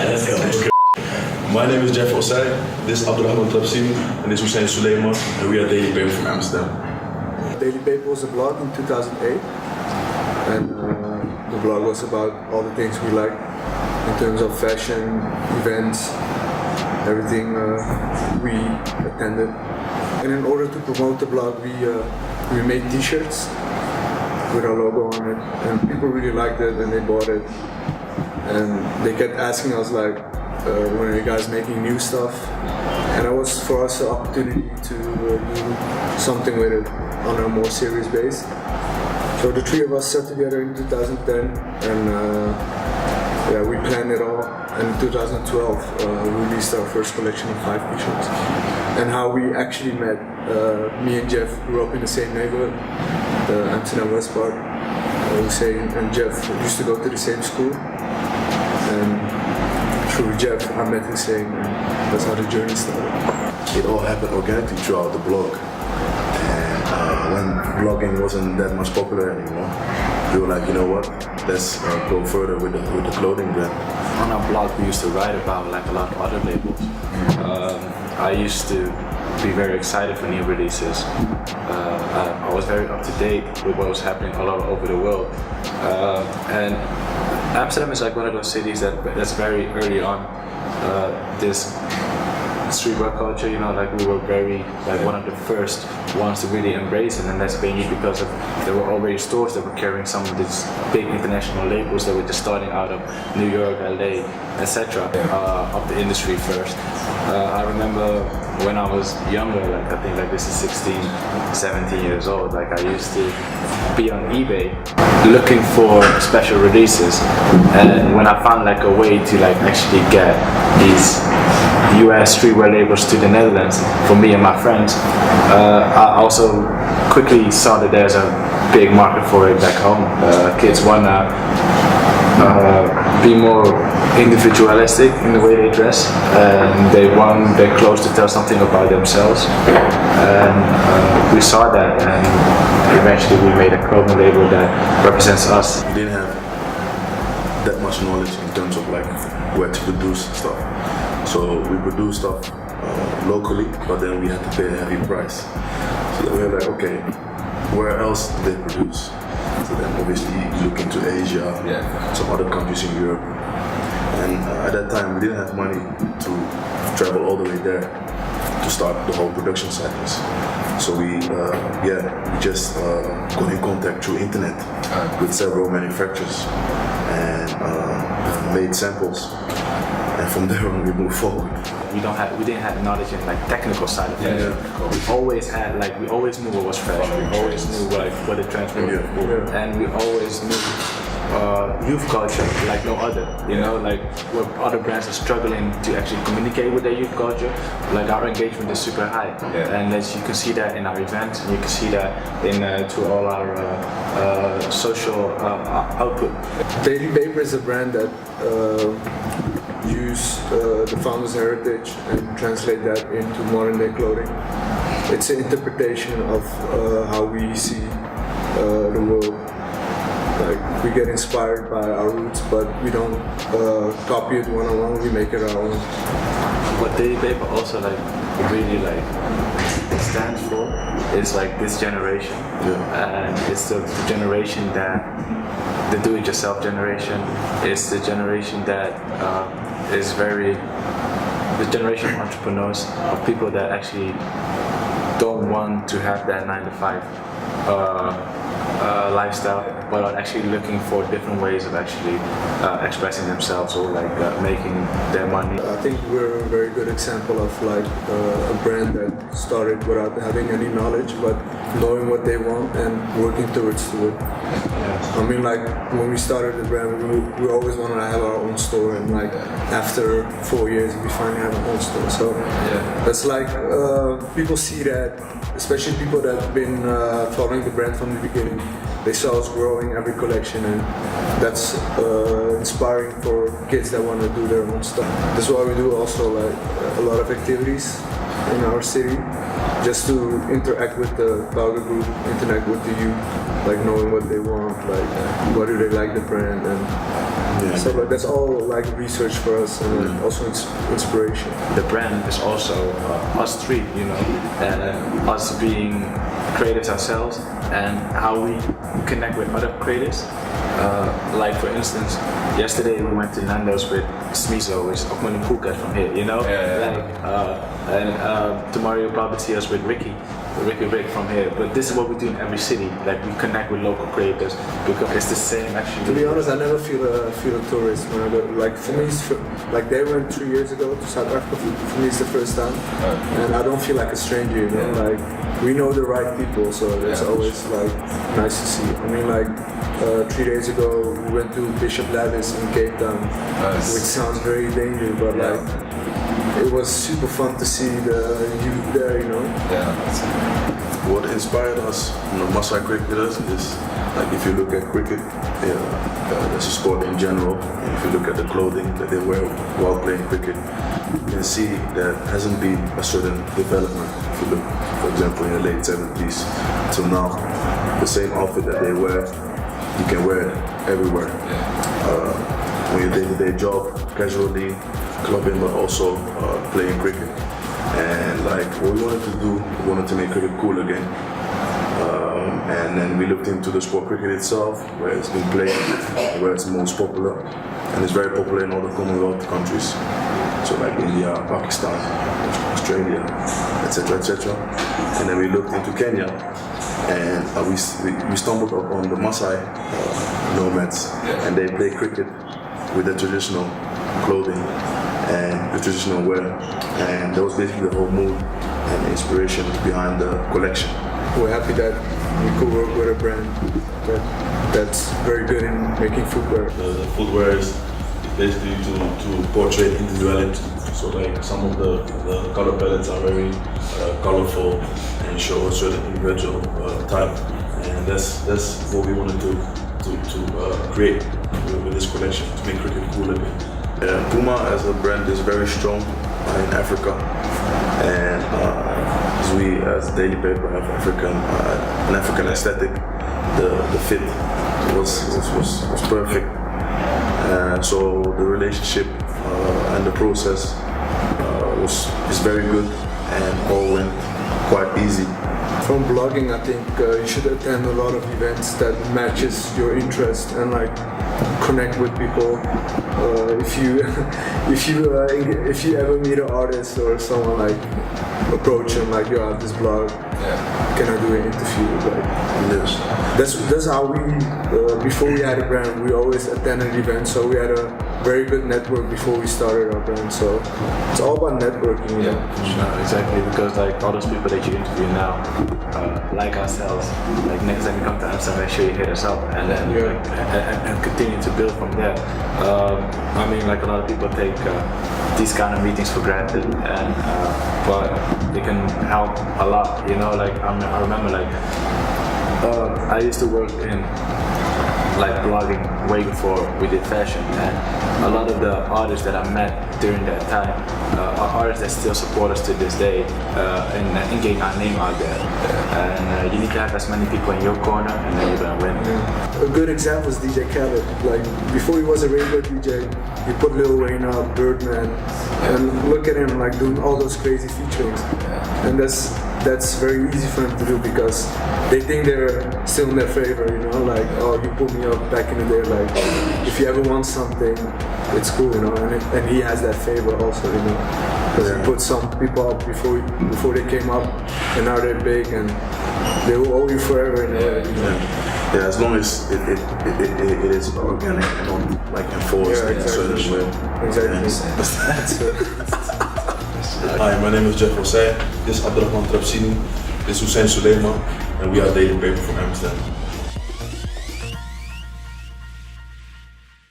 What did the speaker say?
Let's go. Okay. My name is Rtw X This is Amsterdam-based, and this is Hussein Suleiman, and we are Daily Paper from Amsterdam. Daily Paper was a blog in 2008, and the blog was about all the things we like in terms of fashion, events, everything we attended. And in order to promote the blog, we made t-shirts with our logo on it, and people really liked it and they bought it. And they kept asking us like, when are you guys making new stuff? And it was for us an opportunity to do something with it on a more serious base. So the three of us sat together in 2010 and we planned it all. And in 2012 we released our first collection of 5 t-shirts. And how we actually met, me and Jeff grew up in the same neighborhood, the Amsterdam West part. Hussein and Jeff used to go to the same school. And through Jeff, I met Hussein, and that's how the journey started. It all happened organically throughout the blog. And when blogging wasn't that much popular anymore, we were like, you know what, let's go further with the clothing brand. On our blog, we used to write about like a lot of other labels. I used to be very excited for new releases. I was very up to date with what was happening all over the world. And Amsterdam is like one of those cities that's very early on this streetwear culture, you know, like we were very like one of the first ones to really embrace it, and that's mainly because there were already stores that were carrying some of these big international labels that were just starting out of New York, LA, etc. Of the industry first. I remember when I was younger, like I think like this is 16, 17 years old, like I used to be on eBay looking for special releases, and when I found like a way to like actually get these US streetwear labels to the Netherlands for me and my friends, I also quickly saw that there's a big market for it back home. Kids wanna be more individualistic in the way they dress, and they want their clothes to tell something about themselves, and we saw that, and eventually we made a clothing label that represents us. We didn't have that much knowledge in terms of like where to produce stuff, so we produced stuff locally, but then we had to pay a heavy price. So then we were like, okay, where else do they produce? So then obviously you look into Asia, some other countries in Europe. And at that time we didn't have money to travel all the way there to start the whole production cycles. So we just got in contact through internet with several manufacturers and made samples. And from there on we moved forward. We didn't have knowledge in like technical side of fashion. We always had like, we always knew what was fresh. We always knew like what the trends were, and we always knew youth culture like no other. You know, like where other brands are struggling to actually communicate with their youth culture. Like our engagement is super high, and as you can see that in our events, and you can see that in through all our social output. Daily Paper is a brand that use the founder's heritage and translate that into modern day clothing. It's an interpretation of how we see the world. Like we get inspired by our roots, but we don't copy it one-on-one, we make it our own. What Daily Paper also like really like stands for is like this generation, and it's the generation that the do-it-yourself generation. It's the generation that is the generation of entrepreneurs, of people that actually don't want to have that 9-to-5 lifestyle, but are actually looking for different ways of actually expressing themselves or like making their money. I think we're a very good example of like a brand that started without having any knowledge, but knowing what they want and working towards it. I mean, like when we started the brand, we always wanted to have our own store, and like after 4 years we finally have our own store. So that's like people see that, especially people that have been following the brand from the beginning. They saw us growing every collection, and that's inspiring for kids that want to do their own stuff. That's why we do also like a lot of activities in our city, just to interact with the target group, interact with the youth. like knowing what they want, like what do they like the brand, and so like that's all like research for us, and also inspiration. The brand is also us three, you know, and us being creatives ourselves, and how we connect with other creatives. Like for instance, yesterday we went to Nando's with Smizo, which is Okman Phuket from here, you know. And tomorrow you'll probably see us with Ricky from here. But this is what we do in every city. Like we connect with local creators because it's the same actually. To be honest, I never feel a tourist when I go. Like for me, like they went 3 years ago to South Africa. For me, it's the first time, and I don't feel like a stranger. You know, like we know the right people, so it's always like nice to see. I mean, like 3 days ago we went to Bishop Lavis in Cape Town, which sounds very dangerous, but like it was super fun to see the youth there. You know. What inspired us, you know, Maasai cricketers is like if you look at cricket, as a sport in general, if you look at the clothing that they wear while playing cricket, you can see there hasn't been a certain development. If you look, for example, in the late 70s till now, the same outfit that they wear, you can wear it everywhere. When you day-to-day job, casually, clubbing, but also playing cricket. And like what we wanted to do, we wanted to make cricket cool again. And then we looked into the sport cricket itself, where it's been played, where it's most popular. And it's very popular in all the Commonwealth countries. So like India, Pakistan, Australia, etc., etc. And then we looked into Kenya, and we stumbled upon the Maasai nomads, and they play cricket with the traditional clothing and the traditional wear, and that was basically the whole mood and the inspiration behind the collection. We're happy that we could work with a brand that's very good in making footwear. The footwear is basically to portray individuality. So like some of the color palettes are very colorful and show a certain individual type, and that's what we wanted to create with this collection, to make cricket cool again. Puma as a brand is very strong in Africa, and as we as Daily Paper have an African aesthetic, the fit was perfect. So the relationship and the process is very good, and all went quite easy. From blogging, I think you should attend a lot of events that matches your interest and like connect with people. If you ever meet an artist or someone, like approach them like, yo, I have this blog, can I do an interview? Like, that's how we before we had a brand, we always attended events, so we had a very good network before we started our brand. So it's all about networking, you know? Sure, exactly, because like all those people that you interview now, like ourselves, like next time you come to Amsterdam, make sure you hit us up, and then and continue to build from there. I mean, like a lot of people take these kind of meetings for granted, and but they can help a lot, you know. Like I remember, like I used to work in like blogging way before we did fashion, and a lot of the artists that I met during that time are artists that still support us to this day in getting our name out there. And you need to have as many people in your corner, and then you're gonna win. A good example is DJ Khaled. Like before he was a radio DJ, he put Lil Wayne up, Birdman, and look at him like doing all those crazy featurings. And that's very easy for him to do because they think they're still in their favor, you know, like, oh, you put me up back in the day, like, if you ever want something, it's cool, you know, and he has that favor also, you know, because he put some people up before they came up, and now they're big, and they will owe you forever, you know. Yeah, as long as it is organic and not like enforced in a certain way. Exactly. Hi, my name is Jeff Rosé. This is Abdurrahman Trapsini. This is Hussein Suleiman, and we are Daily Paper from Amsterdam.